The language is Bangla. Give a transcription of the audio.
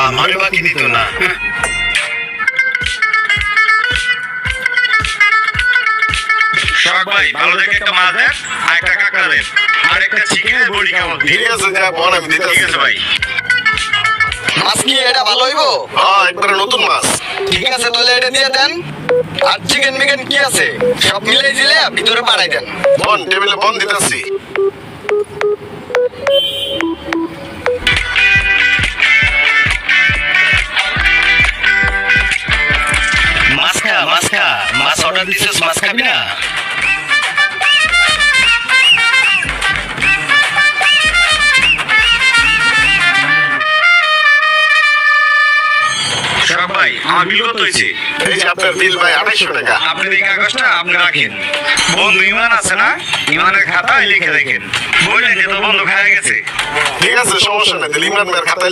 আমারে বাকি দিত না। শখ ভাই ভালো দেখে একটা মাছ দেন, আর একটা কাঁকড়া দেন, আর একটা চিকেনের বড়ি খাওয়ান। ঠিক আছে যা বোন আমি দিতেছি। ঠিক আছে ভাই। মাছ কি এটা ভালো হইব? হ্যাঁ একবারে নতুন মাছ। ঠিক আছে তাহলে এটা দিয়ে দেন। আর চিকেন মিকেন কি আছে সব মিলাই দিলে ভিতরে পাঠাই দেন। বোন টেবিলে বোন দিতেছি। মাছ খা, মাছ খা, মাছ অর্ডার দিছিস, মাছ খাবি না? শখ ভাই আমার বিল কত হয়েছে? এই যে আপনার বিল ভাই 250 টাকা। আপনি এই কাগজটা আপনি রাখেন। বন্ধু ইমান আছে না, ইমানের খাতায় লিখে দেখেন, বললেন যে তো বন্ধু খায় গেছে। ঠিক আছে সমস্যা নেই, ইমরান ভাইয়ের খাতায়